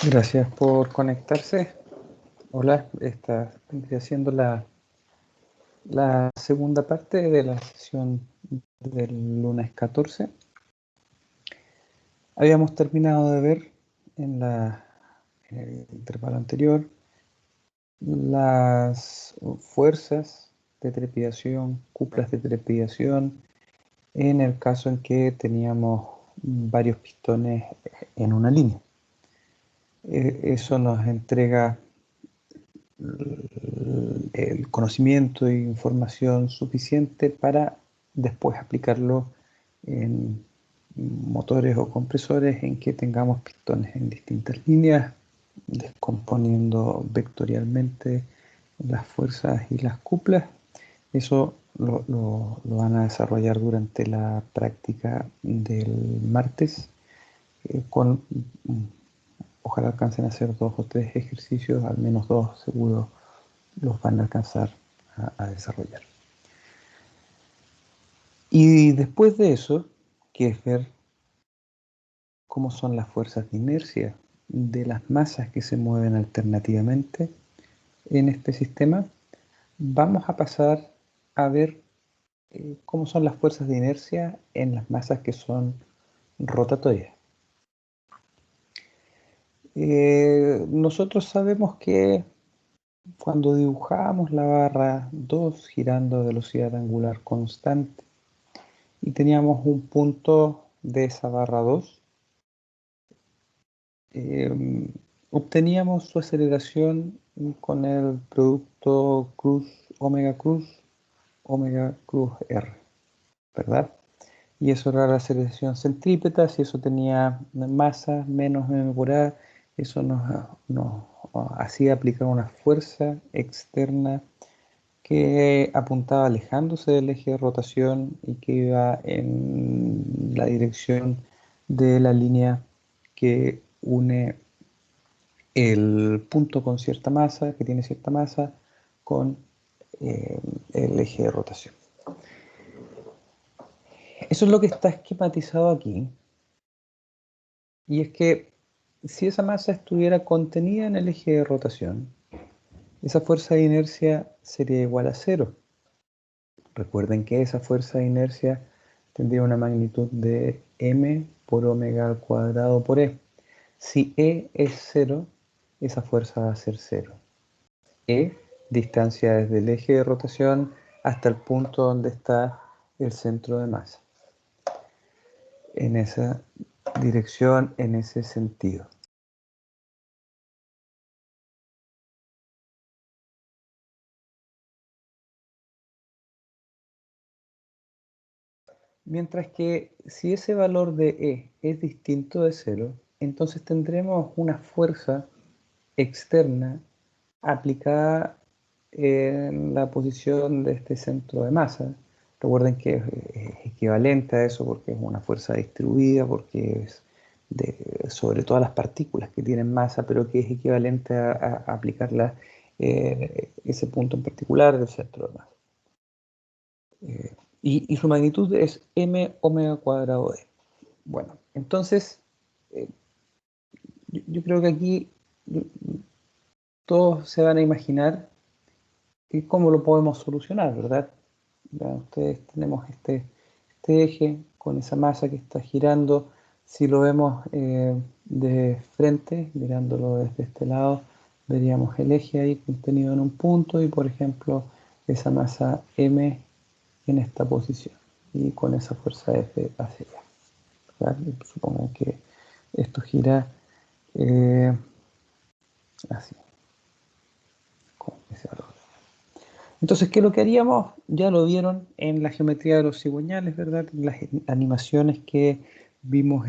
Gracias por conectarse. Hola, estoy haciendo la segunda parte de la sesión del lunes 14. Habíamos terminado de ver en el intervalo anterior las fuerzas de trepidación, cuplas de trepidación, en el caso en que teníamos varios pistones en una línea. Eso nos entrega el conocimiento e información suficiente para después aplicarlo en motores o compresores en que tengamos pistones en distintas líneas, descomponiendo vectorialmente las fuerzas y las cuplas. Eso lo van a desarrollar durante la práctica del martes con ojalá alcancen a hacer 2 o 3 ejercicios, al menos 2 seguro los van a alcanzar a desarrollar. Y después de eso, que es ver cómo son las fuerzas de inercia de las masas que se mueven alternativamente en este sistema, vamos a pasar a ver cómo son las fuerzas de inercia en las masas que son rotatorias. Nosotros sabemos que cuando dibujamos la barra 2 girando a velocidad angular constante y teníamos un punto de esa barra 2, obteníamos su aceleración con el producto omega cruz R, ¿verdad? Y eso era la aceleración centrípeta. Si eso tenía masa menos m por a, eso nos hacía aplicar una fuerza externa que apuntaba alejándose del eje de rotación y que iba en la dirección de la línea que une el punto con cierta masa, que tiene cierta masa, con el eje de rotación. Eso es lo que está esquematizado aquí. Y es que si esa masa estuviera contenida en el eje de rotación, esa fuerza de inercia sería igual a 0. Recuerden que esa fuerza de inercia tendría una magnitud de m por omega al cuadrado por e. Si e es 0, esa fuerza va a ser 0. E, distancia desde el eje de rotación hasta el punto donde está el centro de masa. En esa dirección, en ese sentido. Mientras que si ese valor de E es distinto de 0, entonces tendremos una fuerza externa aplicada en la posición de este centro de masa. Recuerden que es equivalente a eso porque es una fuerza distribuida, porque es sobre todas las partículas que tienen masa, pero que es equivalente a aplicarla ese punto en particular del centro de masa. Y su magnitud es m omega cuadrado d. Bueno, entonces, yo creo que aquí todos se van a imaginar cómo lo podemos solucionar, ¿verdad? Ya, ustedes tenemos este eje con esa masa que está girando. Si lo vemos de frente, mirándolo desde este lado, veríamos el eje ahí contenido en un punto y, por ejemplo, esa masa m en esta posición y con esa fuerza F hacia allá. ¿Verdad? Supongan que esto gira así, con ese valor. Entonces, ¿qué es lo que haríamos? Ya lo vieron en la geometría de los cigüeñales, ¿verdad? Las animaciones que vimos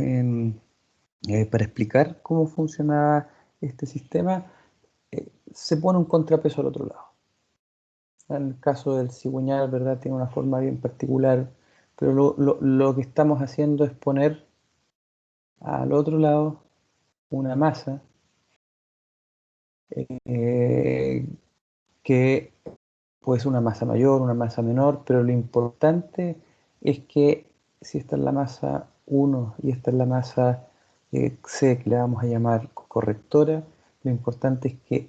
para explicar cómo funcionaba este sistema, se pone un contrapeso al otro lado. En el caso del cigüeñal, ¿verdad? Tiene una forma bien particular, pero lo que estamos haciendo es poner al otro lado una masa que puede ser una masa mayor, una masa menor, pero lo importante es que si esta es la masa 1 y esta es la masa C, que le vamos a llamar correctora. Lo importante es que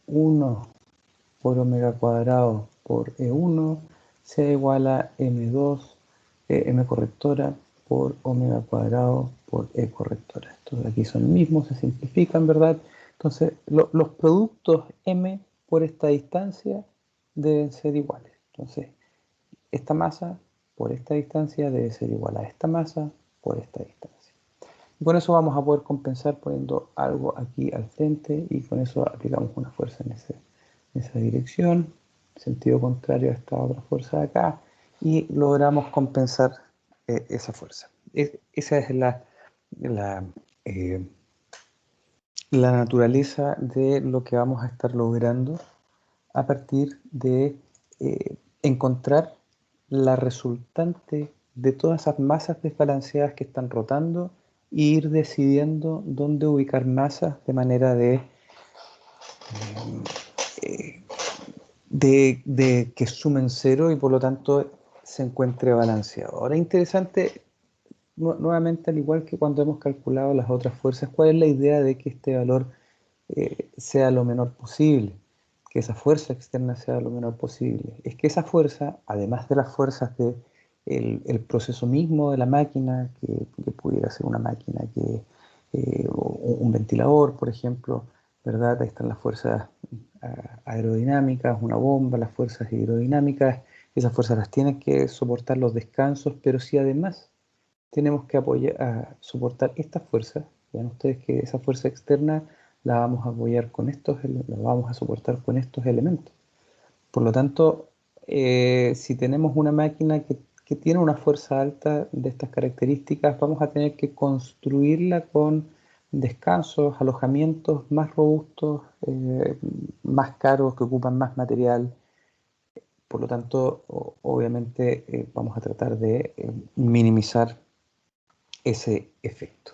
M1 por omega cuadrado por E1 sea igual a M2, M correctora por omega cuadrado por E correctora. Estos de aquí son mismos, se simplifican, ¿verdad? Entonces, los productos M por esta distancia deben ser iguales. Entonces, esta masa por esta distancia debe ser igual a esta masa por esta distancia. Y con eso vamos a poder compensar poniendo algo aquí al frente y con eso aplicamos una fuerza en esa dirección, sentido contrario a esta otra fuerza de acá, y logramos compensar esa fuerza. Esa es eh, la naturaleza de lo que vamos a estar logrando a partir de encontrar la resultante de todas esas masas desbalanceadas que están rotando e ir decidiendo dónde ubicar masas de manera de que sumen cero y por lo tanto se encuentre balanceado. Ahora, interesante, nuevamente, al igual que cuando hemos calculado las otras fuerzas, ¿cuál es la idea de que este valor sea lo menor posible? Que esa fuerza externa sea lo menor posible. Es que esa fuerza, además de las fuerzas del el proceso mismo de la máquina, que pudiera ser una máquina, un ventilador, por ejemplo, ¿verdad? Ahí están las fuerzas aerodinámicas, una bomba, las fuerzas hidrodinámicas, esas fuerzas las tienen que soportar los descansos, pero si además tenemos que soportar estas fuerzas, vean ustedes que esa fuerza externa la vamos a apoyar con la vamos a soportar con estos elementos. Por lo tanto, si tenemos una máquina que tiene una fuerza alta de estas características, vamos a tener que construirla con descansos, alojamientos más robustos, más caros, que ocupan más material. Por lo tanto, obviamente vamos a tratar de minimizar ese efecto.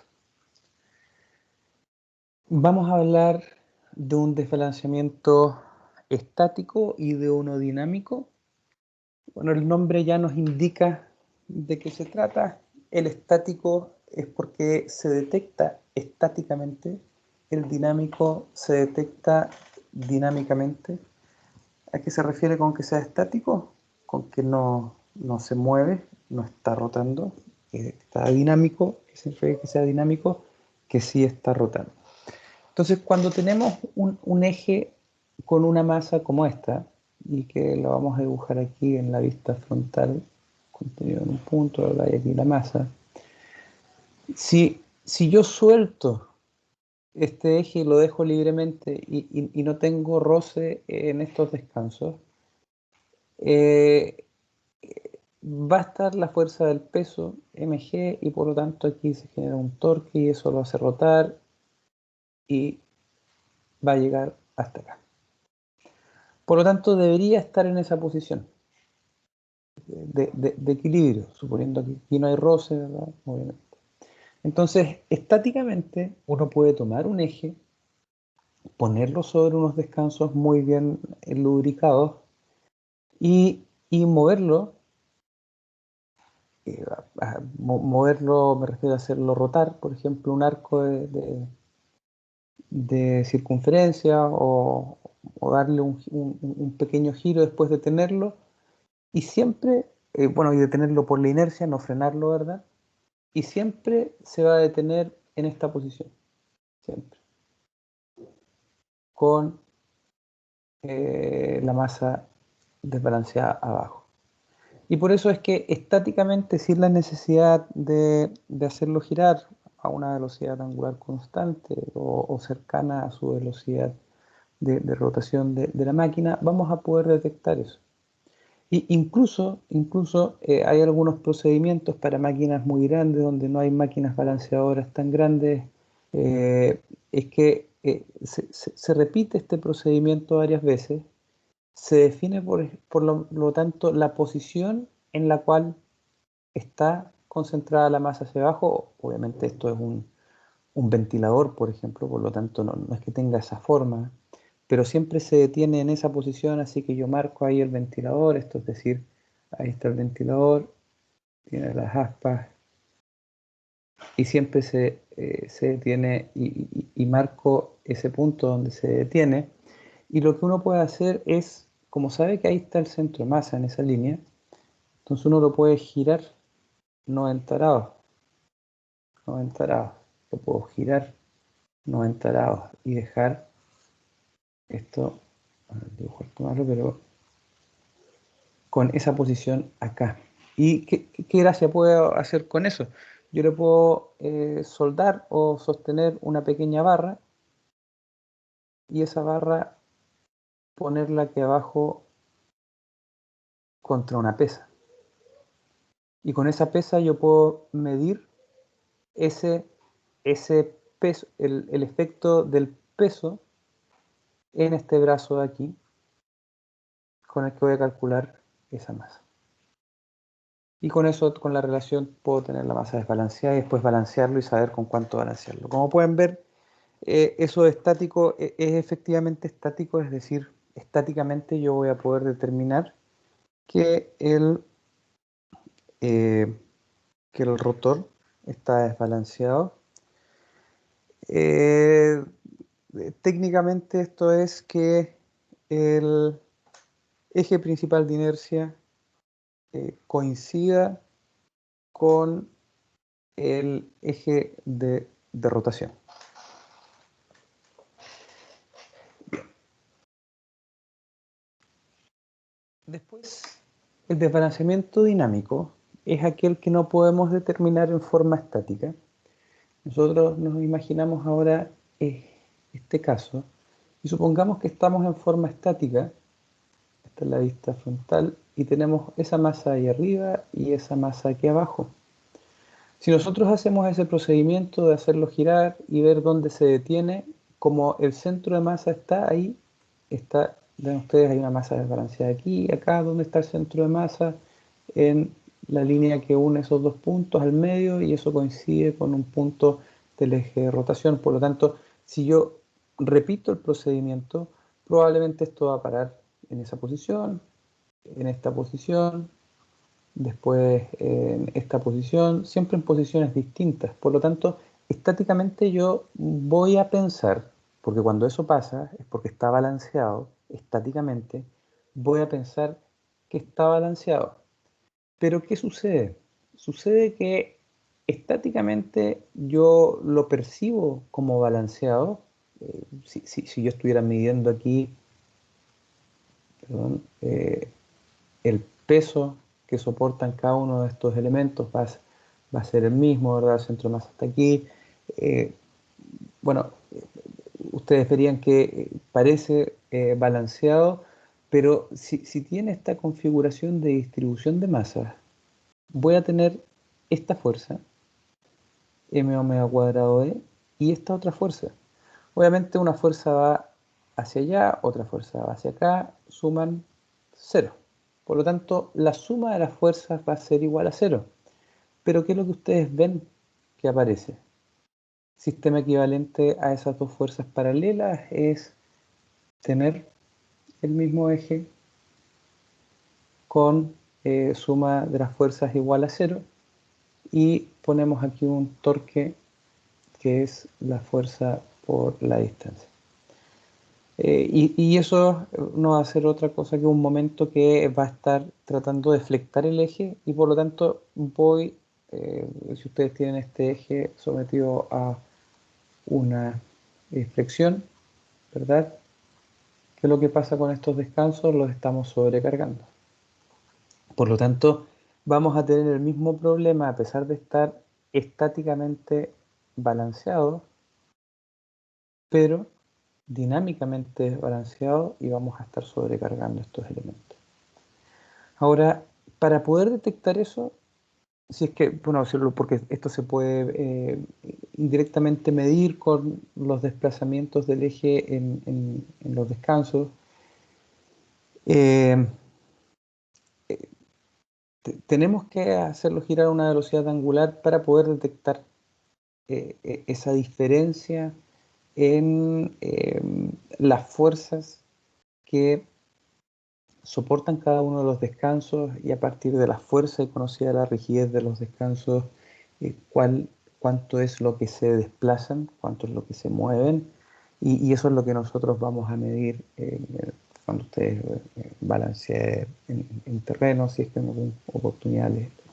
Vamos a hablar de un desbalanceamiento estático y de uno dinámico. Bueno, el nombre ya nos indica de qué se trata. El estático es porque se detecta estáticamente, el dinámico se detecta dinámicamente. ¿A qué se refiere con que sea estático? Con que no se mueve, no está rotando. Está dinámico, ¿qué significa que sea dinámico? Que sí está rotando. Entonces, cuando tenemos un eje con una masa como esta, y que lo vamos a dibujar aquí en la vista frontal, contenido en un punto, ¿verdad? Y aquí la masa. Si yo suelto este eje y lo dejo libremente y no tengo roce en estos descansos, eh, va a estar la fuerza del peso mg y por lo tanto aquí se genera un torque y eso lo hace rotar y va a llegar hasta acá. Por lo tanto, debería estar en esa posición de equilibrio, suponiendo que aquí no hay roce, ¿verdad? Obviamente. Entonces, estáticamente, uno puede tomar un eje, ponerlo sobre unos descansos muy bien lubricados y moverlo. Moverlo, me refiero a hacerlo rotar, por ejemplo, un arco de circunferencia o darle un pequeño giro después de tenerlo. Y siempre, bueno, y detenerlo por la inercia, no frenarlo, ¿verdad? Y siempre se va a detener en esta posición, siempre, con la masa desbalanceada abajo. Y por eso es que estáticamente, sin la necesidad de hacerlo girar a una velocidad angular constante o cercana a su velocidad de rotación de la máquina, vamos a poder detectar eso. Y incluso hay algunos procedimientos para máquinas muy grandes, donde no hay máquinas balanceadoras tan grandes, es que se repite este procedimiento varias veces, se define por lo tanto la posición en la cual está concentrada la masa hacia abajo. Obviamente esto es un ventilador, por ejemplo, por lo tanto no es que tenga esa forma, pero siempre se detiene en esa posición, así que yo marco ahí el ventilador, esto es decir, ahí está el ventilador, tiene las aspas y siempre se detiene y marco ese punto donde se detiene. Y lo que uno puede hacer es, como sabe que ahí está el centro de masa en esa línea, entonces uno lo puede girar 90 grados, 90 grados. Lo puedo girar 90 grados y dejar esto, dibujo esto malo, pero con esa posición acá. ¿Y qué gracia puedo hacer con eso? Yo le puedo soldar o sostener una pequeña barra y esa barra ponerla aquí abajo contra una pesa. Y con esa pesa yo puedo medir ese, ese peso, el efecto del peso en este brazo de aquí, con el que voy a calcular esa masa. Y con eso, con la relación, puedo tener la masa desbalanceada y después balancearlo y saber con cuánto balancearlo. Como pueden ver, eso estático es efectivamente estático, es decir, estáticamente yo voy a poder determinar que eh, que el rotor está desbalanceado. Eh, Técnicamente esto es que el eje principal de inercia coincida con el eje de rotación. Después, el desbalanceamiento dinámico es aquel que no podemos determinar en forma estática. Nosotros nos imaginamos ahora este caso y supongamos que estamos en forma estática. Esta es la vista frontal y tenemos esa masa ahí arriba y esa masa aquí abajo. Si nosotros hacemos ese procedimiento de hacerlo girar y ver dónde se detiene, como el centro de masa está ahí, está, ven ustedes, hay una masa desbalanceada aquí y acá, ¿dónde está el centro de masa? En la línea que une esos dos puntos al medio y eso coincide con un punto del eje de rotación. Por lo tanto, si yo repito el procedimiento, probablemente esto va a parar en esa posición, en esta posición, después en esta posición, siempre en posiciones distintas. Por lo tanto, estáticamente yo voy a pensar, porque cuando eso pasa es porque está balanceado, estáticamente, voy a pensar que está balanceado. Pero ¿qué sucede? Sucede que estáticamente yo lo percibo como balanceado. Si yo estuviera midiendo aquí, perdón, el peso que soportan cada uno de estos elementos va a ser el mismo, ¿verdad? El centro de masa está aquí. Eh, bueno, ustedes verían que parece balanceado, pero si tiene esta configuración de distribución de masas, voy a tener esta fuerza, m omega cuadrado e, y esta otra fuerza. Obviamente una fuerza va hacia allá, otra fuerza va hacia acá, suman cero. Por lo tanto, la suma de las fuerzas va a ser igual a cero. Pero ¿qué es lo que ustedes ven que aparece? Sistema equivalente a esas dos fuerzas paralelas es tener el mismo eje con suma de las fuerzas igual a cero y ponemos aquí un torque que es la fuerza por la distancia. Y eso no va a ser otra cosa que un momento que va a estar tratando de flectar el eje y por lo tanto voy, si ustedes tienen este eje sometido a una flexión, ¿verdad? ¿Qué es lo que pasa con estos descansos? Los estamos sobrecargando. Por lo tanto, vamos a tener el mismo problema a pesar de estar estáticamente balanceados, pero dinámicamente desbalanceado y vamos a estar sobrecargando estos elementos. Ahora, para poder detectar eso, si es que, bueno, porque esto se puede indirectamente medir con los desplazamientos del eje en los descansos, eh, tenemos que hacerlo girar a una velocidad angular para poder detectar esa diferencia en las fuerzas que soportan cada uno de los descansos y a partir de la fuerza y conocida la rigidez de los descansos, cuál cuánto es lo que se desplazan, cuánto es lo que se mueven, y eso es lo que nosotros vamos a medir cuando ustedes balanceen en terreno, si es que en alguna oportunidad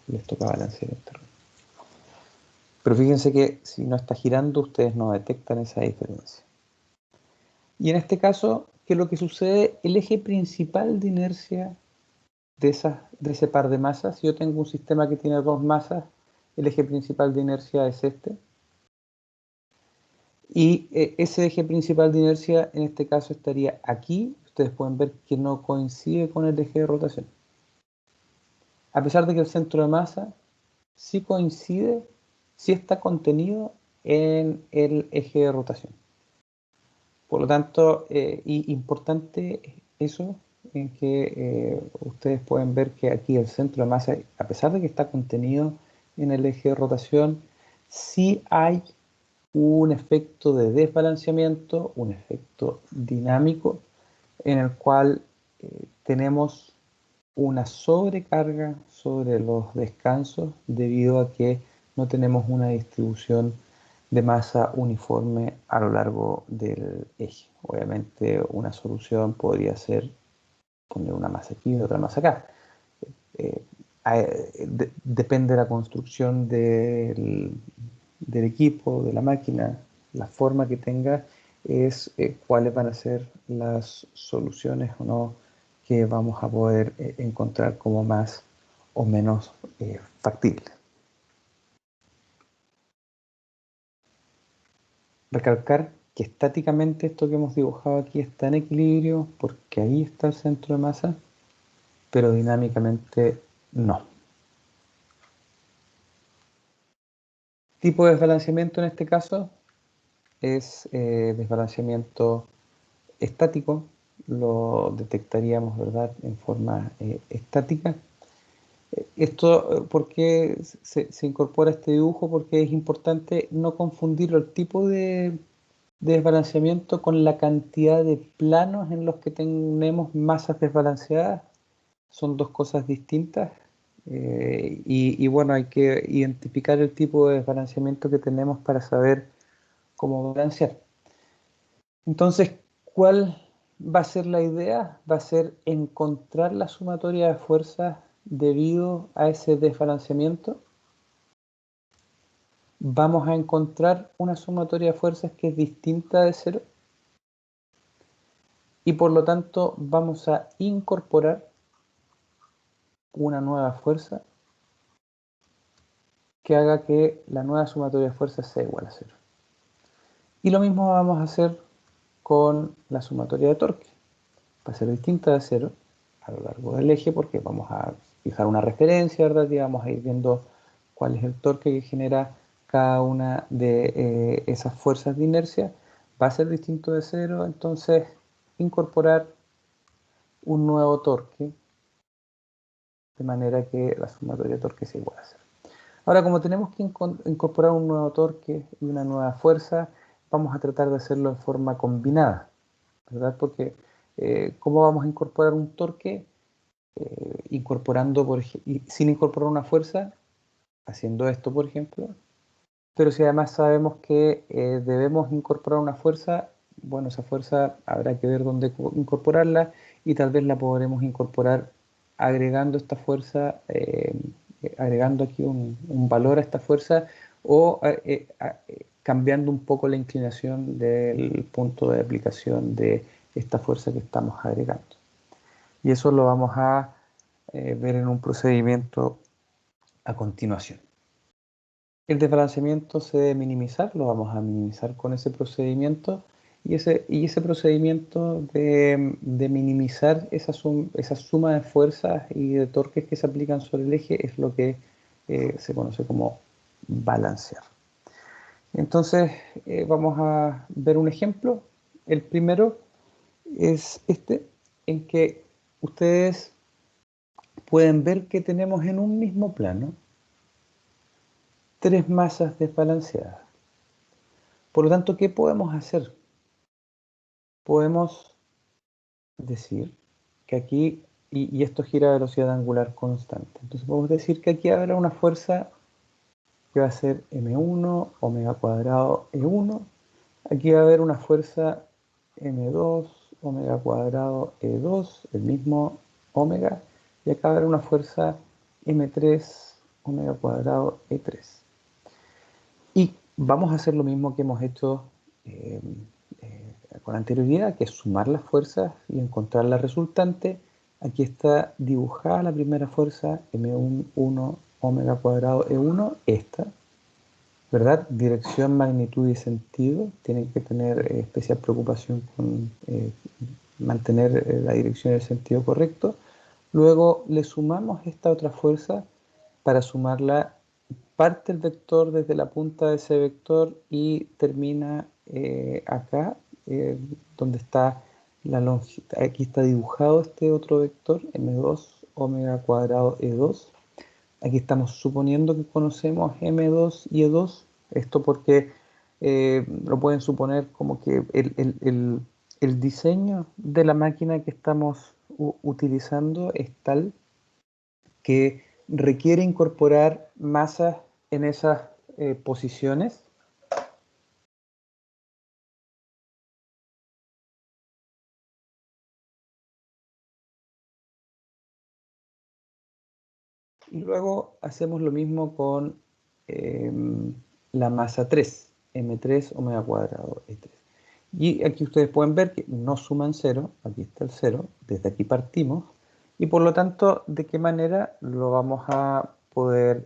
les toca balancear en terreno. Pero fíjense que si no está girando, ustedes no detectan esa diferencia. Y en este caso, ¿qué es lo que sucede? El eje principal de inercia de ese par de masas, si yo tengo un sistema que tiene dos masas, el eje principal de inercia es este. Y ese eje principal de inercia en este caso estaría aquí. Ustedes pueden ver que no coincide con el eje de rotación. A pesar de que el centro de masa sí coincide, sí está contenido en el eje de rotación. Por lo tanto, importante eso en que ustedes pueden ver que aquí el centro de masa, a pesar de que está contenido en el eje de rotación, sí hay un efecto de desbalanceamiento, un efecto dinámico, en el cual tenemos una sobrecarga sobre los descansos debido a que no tenemos una distribución de masa uniforme a lo largo del eje. Obviamente una solución podría ser poner una masa aquí y otra masa acá. Eh, depende de la construcción del equipo, de la máquina, la forma que tenga, es cuáles van a ser las soluciones o no que vamos a poder encontrar como más o menos factibles. Recalcar que estáticamente esto que hemos dibujado aquí está en equilibrio porque ahí está el centro de masa, pero dinámicamente no. Tipo de desbalanceamiento en este caso es desbalanceamiento estático, lo detectaríamos, ¿verdad?, en forma estática. Esto, ¿por qué se incorpora este dibujo? Porque es importante no confundir el tipo de desbalanceamiento con la cantidad de planos en los que tenemos masas desbalanceadas. Son dos cosas distintas. Y bueno, hay que identificar el tipo de desbalanceamiento que tenemos para saber cómo balancear. Entonces, ¿cuál va a ser la idea? Va a ser encontrar la sumatoria de fuerzas debido a ese desbalanceamiento. Vamos a encontrar una sumatoria de fuerzas que es distinta de cero y por lo tanto vamos a incorporar una nueva fuerza que haga que la nueva sumatoria de fuerzas sea igual a cero. Y lo mismo vamos a hacer con la sumatoria de torque. Va a ser distinta de cero a lo largo del eje porque vamos a fijar una referencia, ¿verdad? Y vamos a ir viendo cuál es el torque que genera cada una de esas fuerzas de inercia. Va a ser distinto de cero, entonces incorporar un nuevo torque de manera que la sumatoria de torque sea igual a cero. Ahora, como tenemos que incorporar un nuevo torque y una nueva fuerza, vamos a tratar de hacerlo en forma combinada, ¿verdad? Porque ¿cómo vamos a incorporar un torque? Incorporando, sin incorporar una fuerza, haciendo esto, por ejemplo. Pero si además sabemos que debemos incorporar una fuerza, bueno, esa fuerza habrá que ver dónde incorporarla y tal vez la podremos incorporar agregando esta fuerza, agregando aquí un valor a esta fuerza o cambiando un poco la inclinación del punto de aplicación de esta fuerza que estamos agregando. Y eso lo vamos a ver en un procedimiento a continuación. El desbalanceamiento se debe minimizar, lo vamos a minimizar con ese procedimiento y ese procedimiento de minimizar esa suma de fuerzas y de torques que se aplican sobre el eje es lo que se conoce como balancear. Entonces vamos a ver un ejemplo. El primero es este, en que ustedes pueden ver que tenemos en un mismo plano tres masas desbalanceadas. Por lo tanto, ¿qué podemos hacer? Podemos decir que aquí, y esto gira a velocidad angular constante, entonces podemos decir que aquí habrá una fuerza que va a ser M1 omega cuadrado E1. Aquí va a haber una fuerza M2 omega cuadrado E2, el mismo omega, y acá va a haber una fuerza M3 omega cuadrado E3. Y vamos a hacer lo mismo que hemos hecho eh, con anterioridad, que es sumar las fuerzas y encontrar la resultante. Aquí está dibujada la primera fuerza, M1 omega cuadrado E1, esta, ¿verdad? Dirección, magnitud y sentido. Tienen que tener especial preocupación con mantener la dirección y el sentido correcto. Luego le sumamos esta otra fuerza para sumarla. Parte el vector desde la punta de ese vector y termina acá, donde está la longitud. Aquí está dibujado este otro vector, m2 omega cuadrado e2. Aquí estamos suponiendo que conocemos m2 y e2. Esto porque lo pueden suponer como que el diseño de la máquina que estamos utilizando es tal que requiere incorporar masas en esas posiciones. Y luego hacemos lo mismo con eh, la masa 3, M3 omega cuadrado E3. Y aquí ustedes pueden ver que no suman cero, aquí está el cero, desde aquí partimos, y por lo tanto, ¿de qué manera lo vamos a poder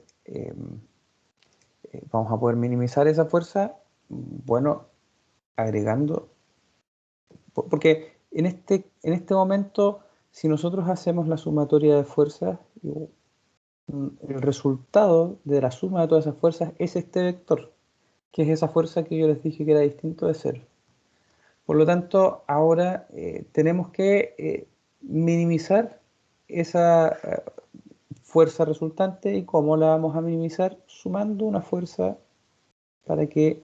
minimizar esa fuerza? Bueno, agregando, porque en este momento, si nosotros hacemos la sumatoria de fuerzas, el resultado de la suma de todas esas fuerzas es este vector, que es esa fuerza que yo les dije que era distinto de cero. Por lo tanto, ahora tenemos que minimizar esa fuerza resultante. ¿Y cómo la vamos a minimizar? Sumando una fuerza para que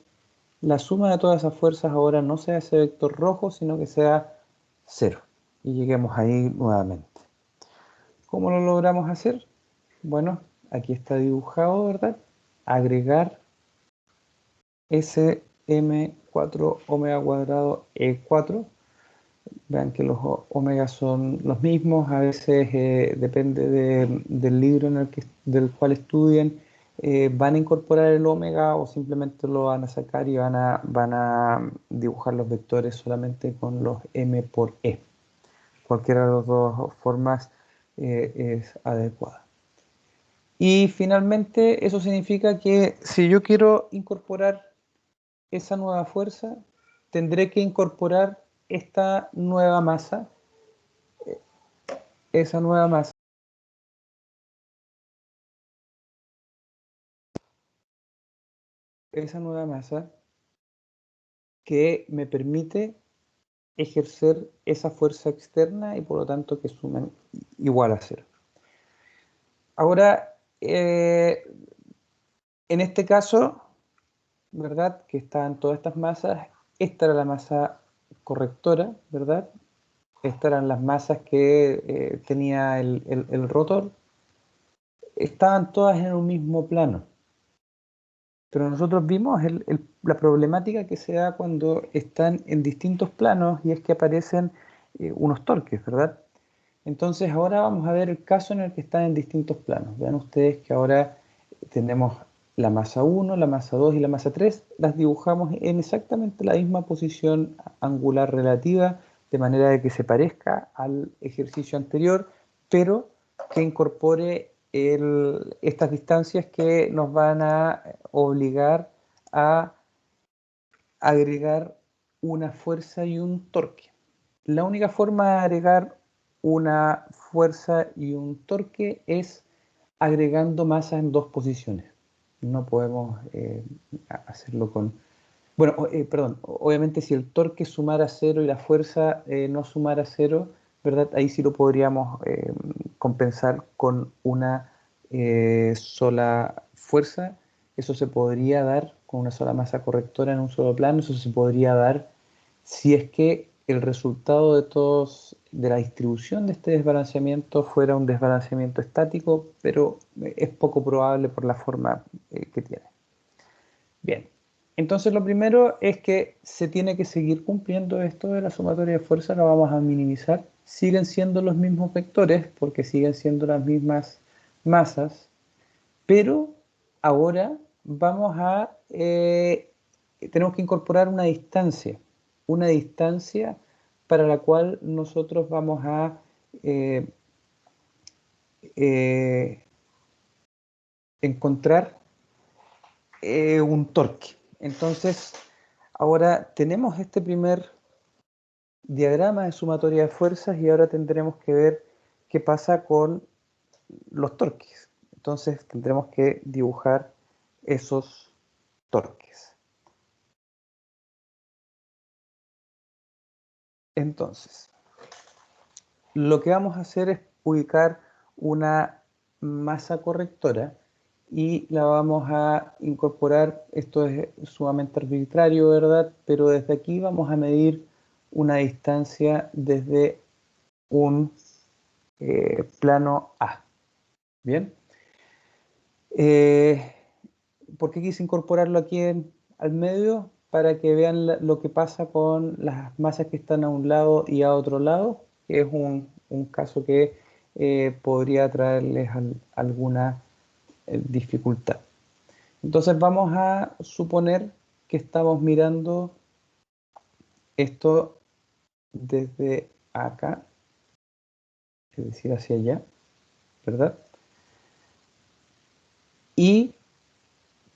la suma de todas esas fuerzas ahora no sea ese vector rojo, sino que sea cero. Y lleguemos ahí nuevamente. ¿Cómo lo logramos hacer? Bueno, aquí está dibujado, ¿verdad? Agregar ese m4 omega cuadrado e4. Vean que los omegas son los mismos, a veces depende del libro del cual estudien, van a incorporar el omega o simplemente lo van a sacar y van a dibujar los vectores solamente con los m por e. Cualquiera de las dos formas es adecuada. Y finalmente eso significa que si yo quiero incorporar esa nueva fuerza, tendré que incorporar esta nueva masa, esa nueva masa, esa nueva masa que me permite ejercer esa fuerza externa y por lo tanto que sumen igual a cero. Ahora, en este caso, ¿verdad? Que están todas estas masas, esta era la masa correctora, ¿verdad? Estas eran las masas que tenía el rotor. Estaban todas en un mismo plano. Pero nosotros vimos la problemática que se da cuando están en distintos planos y es que aparecen unos torques, ¿verdad? Entonces ahora vamos a ver el caso en el que están en distintos planos. Vean ustedes que ahora tenemos la masa 1, la masa 2 y la masa 3. Las dibujamos en exactamente la misma posición angular relativa, de manera de que se parezca al ejercicio anterior, pero que incorpore estas distancias que nos van a obligar a agregar una fuerza y un torque. La única forma de agregar una fuerza y un torque es agregando masa en dos posiciones. No podemos hacerlo con... Bueno, perdón, obviamente si el torque sumara cero y la fuerza no sumara cero, ¿verdad? Ahí sí lo podríamos compensar con una sola fuerza. Eso se podría dar con una sola masa correctora en un solo plano. Eso se podría dar si es que el resultado de todos de la distribución de este desbalanceamiento fuera un desbalanceamiento estático, pero es poco probable por la forma que tiene. Bien, entonces lo primero es que se tiene que seguir cumpliendo esto de la sumatoria de fuerzas, lo vamos a minimizar. Siguen siendo los mismos vectores porque siguen siendo las mismas masas, pero ahora tenemos que incorporar una distancia para la cual nosotros vamos a eh, eh, encontrar un torque. Entonces, ahora tenemos este primer diagrama de sumatoria de fuerzas y ahora tendremos que ver qué pasa con los torques. Entonces, tendremos que dibujar esos torques. Entonces, lo que vamos a hacer es ubicar una masa correctora y la vamos a incorporar. Esto es sumamente arbitrario, ¿verdad? Pero desde aquí vamos a medir una distancia desde un plano A. ¿Bien? Eh, ¿Por qué quise incorporarlo aquí al medio? Para que vean lo que pasa con las masas que están a un lado y a otro lado, que es un caso que podría traerles alguna dificultad. Entonces vamos a suponer que estamos mirando esto desde acá, es decir, hacia allá, ¿verdad? Y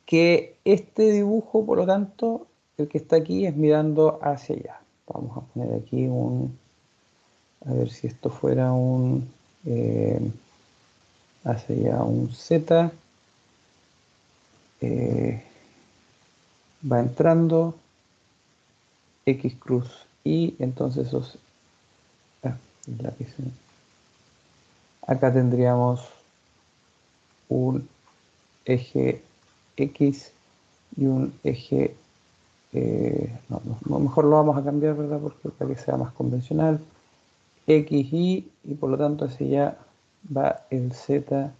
que este dibujo, por lo tanto, el que está aquí es mirando hacia allá. Vamos a poner aquí a ver si esto fuera hacia allá un Z, eh, va entrando, X cruz Y, entonces ah, acá tendríamos un eje X y un eje, mejor lo vamos a cambiar, ¿verdad? Porque para que sea más convencional, X, y por lo tanto hacia allá va el Z,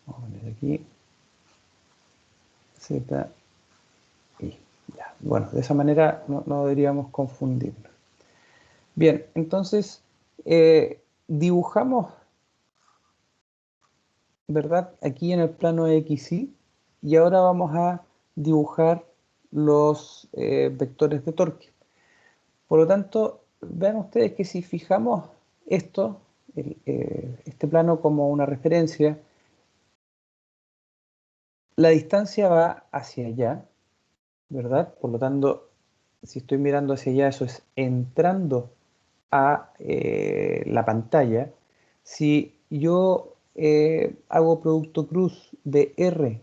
vamos a poner aquí, Z, Y. Ya. Bueno, de esa manera no deberíamos confundirnos. Bien, entonces dibujamos, ¿verdad? Aquí en el plano XY y ahora vamos a dibujar los vectores de torque. Por lo tanto, vean ustedes que si fijamos esto, este plano como una referencia, la distancia va hacia allá, ¿verdad? Por lo tanto, si estoy mirando hacia allá, eso es entrando a la pantalla. Si yo hago producto cruz de R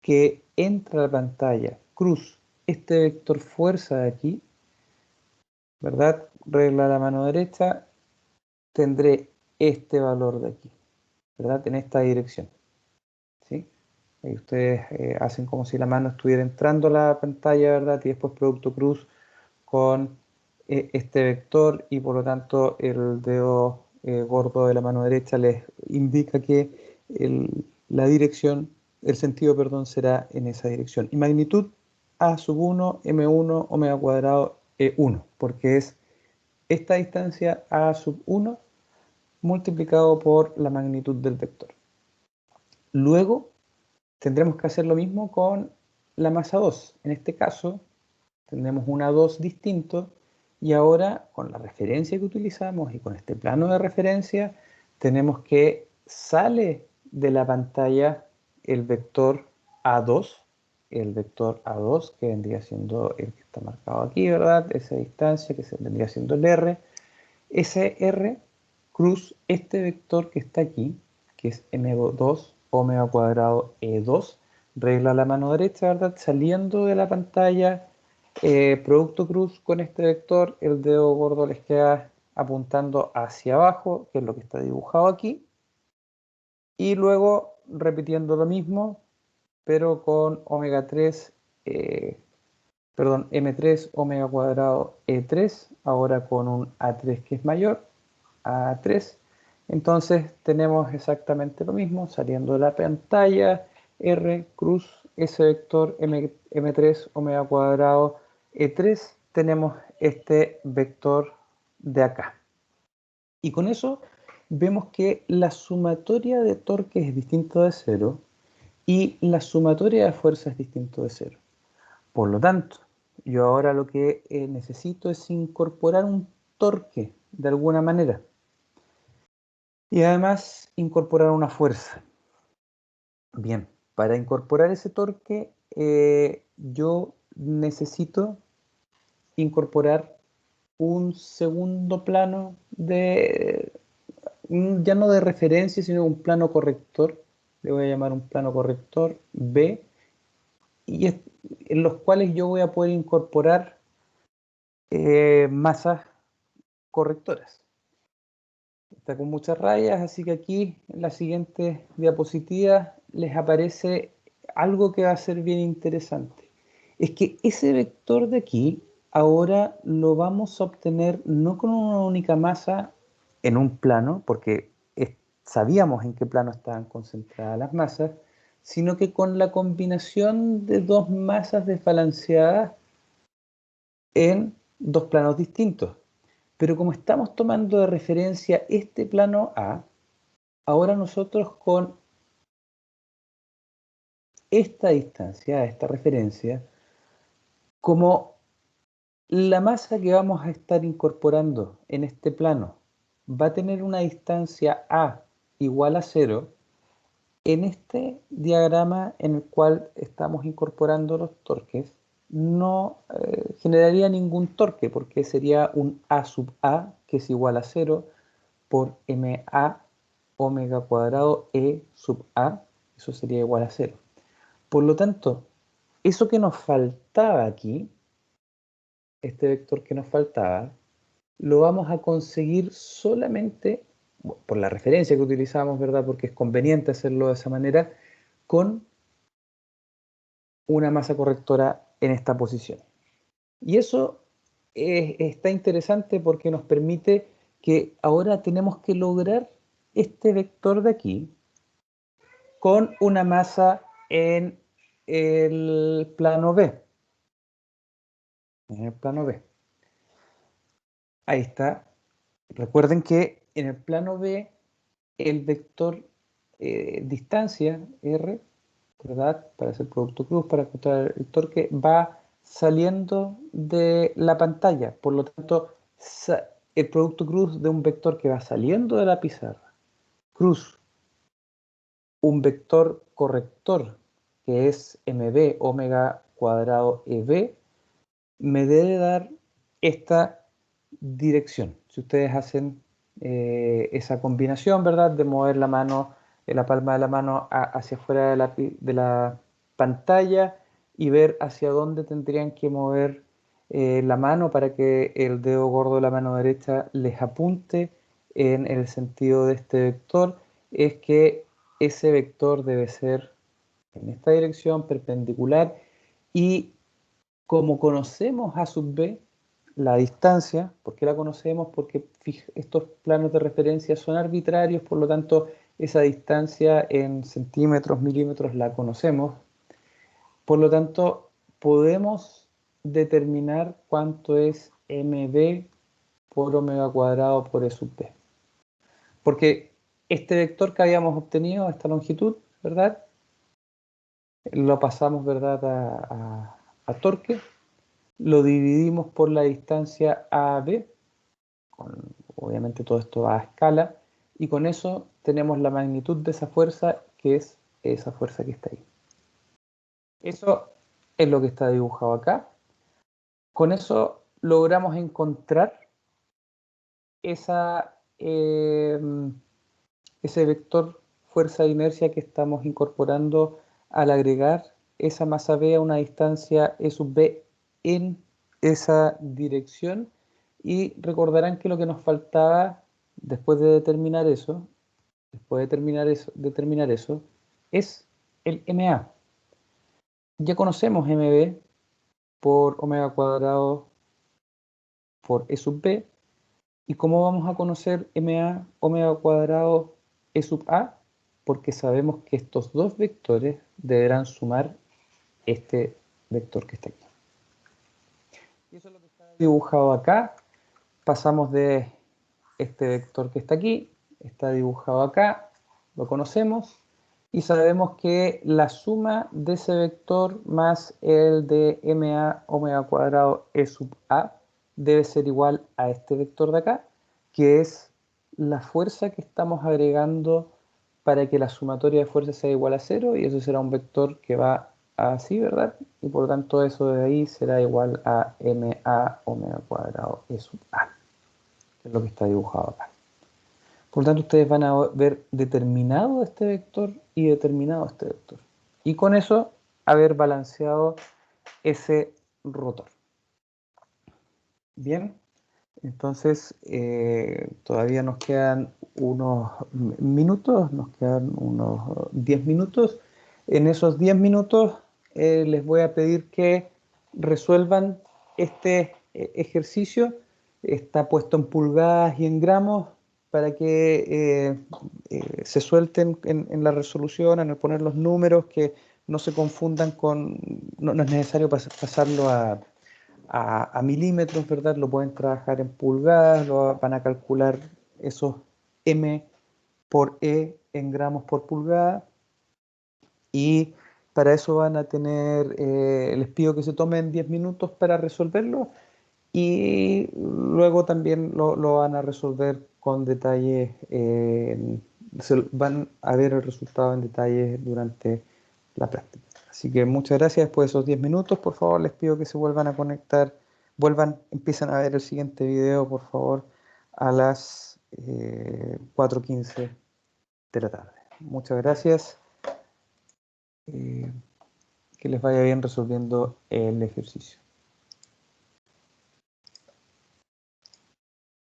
que entra a la pantalla, cruz este vector fuerza de aquí, ¿verdad? Regla a la mano derecha, tendré este valor de aquí, ¿verdad? En esta dirección, ¿sí? Ahí ustedes hacen como si la mano estuviera entrando a la pantalla, ¿verdad? Y después producto cruz con este vector y por lo tanto el dedo gordo de la mano derecha les indica que la dirección, el sentido, perdón, será en esa dirección. Y magnitud A sub 1, M1, omega cuadrado, E1, porque es esta distancia A sub 1 multiplicado por la magnitud del vector. Luego tendremos que hacer lo mismo con la masa 2. En este caso tendremos una 2 distinto y ahora con la referencia que utilizamos y con este plano de referencia tenemos que sale de la pantalla el vector A2, que vendría siendo el que está marcado aquí, ¿verdad? Esa distancia que vendría siendo el R. Ese R cruz este vector que está aquí, que es M2 omega cuadrado E2, regla a la mano derecha, ¿verdad? Saliendo de la pantalla, producto cruz con este vector, el dedo gordo les queda apuntando hacia abajo, que es lo que está dibujado aquí, y luego repitiendo lo mismo, pero con omega 3 perdón, M3 omega cuadrado E3, ahora con un A3 que es mayor, A3. Entonces tenemos exactamente lo mismo, saliendo de la pantalla, R cruz S vector M3 omega cuadrado E3, tenemos este vector de acá. Y con eso vemos que la sumatoria de torque es distinto de cero y la sumatoria de fuerza es distinto de cero. Por lo tanto, yo ahora lo que necesito es incorporar un torque de alguna manera y además incorporar una fuerza. Bien, para incorporar ese torque yo necesito incorporar un segundo plano de, ya no de referencia, sino un plano corrector. Le voy a llamar un plano corrector B, y en los cuales yo voy a poder incorporar masas correctoras. Está con muchas rayas, así que aquí en la siguiente diapositiva les aparece algo que va a ser bien interesante. Es que ese vector de aquí ahora lo vamos a obtener no con una única masa en un plano, porque sabíamos en qué plano estaban concentradas las masas, sino que con la combinación de dos masas desbalanceadas en dos planos distintos. Pero como estamos tomando de referencia este plano A, ahora nosotros con esta distancia, esta referencia, como la masa que vamos a estar incorporando en este plano va a tener una distancia A igual a 0, en este diagrama en el cual estamos incorporando los torques, no generaría ningún torque, porque sería un A sub A, que es igual a 0, por MA omega cuadrado E sub A, eso sería igual a 0. Por lo tanto, eso que nos faltaba aquí, este vector que nos faltaba, lo vamos a conseguir solamente, por la referencia que utilizamos, ¿verdad? Porque es conveniente hacerlo de esa manera, con una masa correctora en esta posición. Y eso está interesante porque nos permite que ahora tenemos que lograr este vector de aquí con una masa en el plano B. En el plano B. Ahí está. Recuerden que en el plano B el vector distancia R, ¿verdad? Para hacer producto cruz, para encontrar el torque, va saliendo de la pantalla. Por lo tanto, el producto cruz de un vector que va saliendo de la pizarra, cruz un vector corrector, que es mb omega cuadrado eb, me debe dar esta dirección. Si ustedes hacen esa combinación, ¿verdad? De mover la mano, la palma de la mano hacia afuera de la pantalla y ver hacia dónde tendrían que mover la mano para que el dedo gordo de la mano derecha les apunte en el sentido de este vector, es que ese vector debe ser en esta dirección perpendicular, y como conocemos A sub B, la distancia, ¿por qué la conocemos? Porque estos planos de referencia son arbitrarios, por lo tanto esa distancia en centímetros, milímetros la conocemos. Por lo tanto, podemos determinar cuánto es mb por omega cuadrado por E sub B. Porque este vector que habíamos obtenido, esta longitud, ¿verdad? Lo pasamos, ¿verdad?, a torque, lo dividimos por la distancia AB, obviamente todo esto va a escala, y con eso tenemos la magnitud de esa fuerza, que es esa fuerza que está ahí. Eso es lo que está dibujado acá. Con eso logramos encontrar esa, ese vector fuerza de inercia que estamos incorporando al agregar esa masa B a una distancia E sub B en esa dirección. Y recordarán que lo que nos faltaba después de determinar eso, es el MA. Ya conocemos MB, por omega cuadrado por E sub B. ¿Y cómo vamos a conocer MA omega cuadrado E sub A? Porque sabemos que estos dos vectores deberán sumar este vector que está aquí. Y eso es lo que está dibujado acá. Pasamos de este vector que está aquí, está dibujado acá, lo conocemos, y sabemos que la suma de ese vector más el de MA omega cuadrado E sub A debe ser igual a este vector de acá, que es la fuerza que estamos agregando para que la sumatoria de fuerzas sea igual a 0, y eso será un vector que va así, ¿verdad? Y por lo tanto eso de ahí será igual a MA omega cuadrado E sub A, que es lo que está dibujado acá. Por lo tanto, ustedes van a ver determinado este vector y determinado este vector. Y con eso haber balanceado ese rotor. Bien, entonces todavía nos quedan unos minutos, nos quedan unos 10 minutos. En esos 10 minutos les voy a pedir que resuelvan este ejercicio. Está puesto en pulgadas y en gramos para que se suelten en la resolución, en el poner los números, que no se confundan con... No es necesario pasarlo a milímetros, ¿verdad? Lo pueden trabajar en pulgadas, lo van a calcular esos M por E en gramos por pulgada, y para eso van a tener, les pido que se tomen 10 minutos para resolverlo, y luego también lo van a resolver con detalle, van a ver el resultado en detalle durante la práctica. Así que muchas gracias. Después de esos 10 minutos, por favor, les pido que se vuelvan a conectar, empiezan a ver el siguiente video, por favor, a las 4:15 de la tarde. Muchas gracias. Que les vaya bien resolviendo el ejercicio.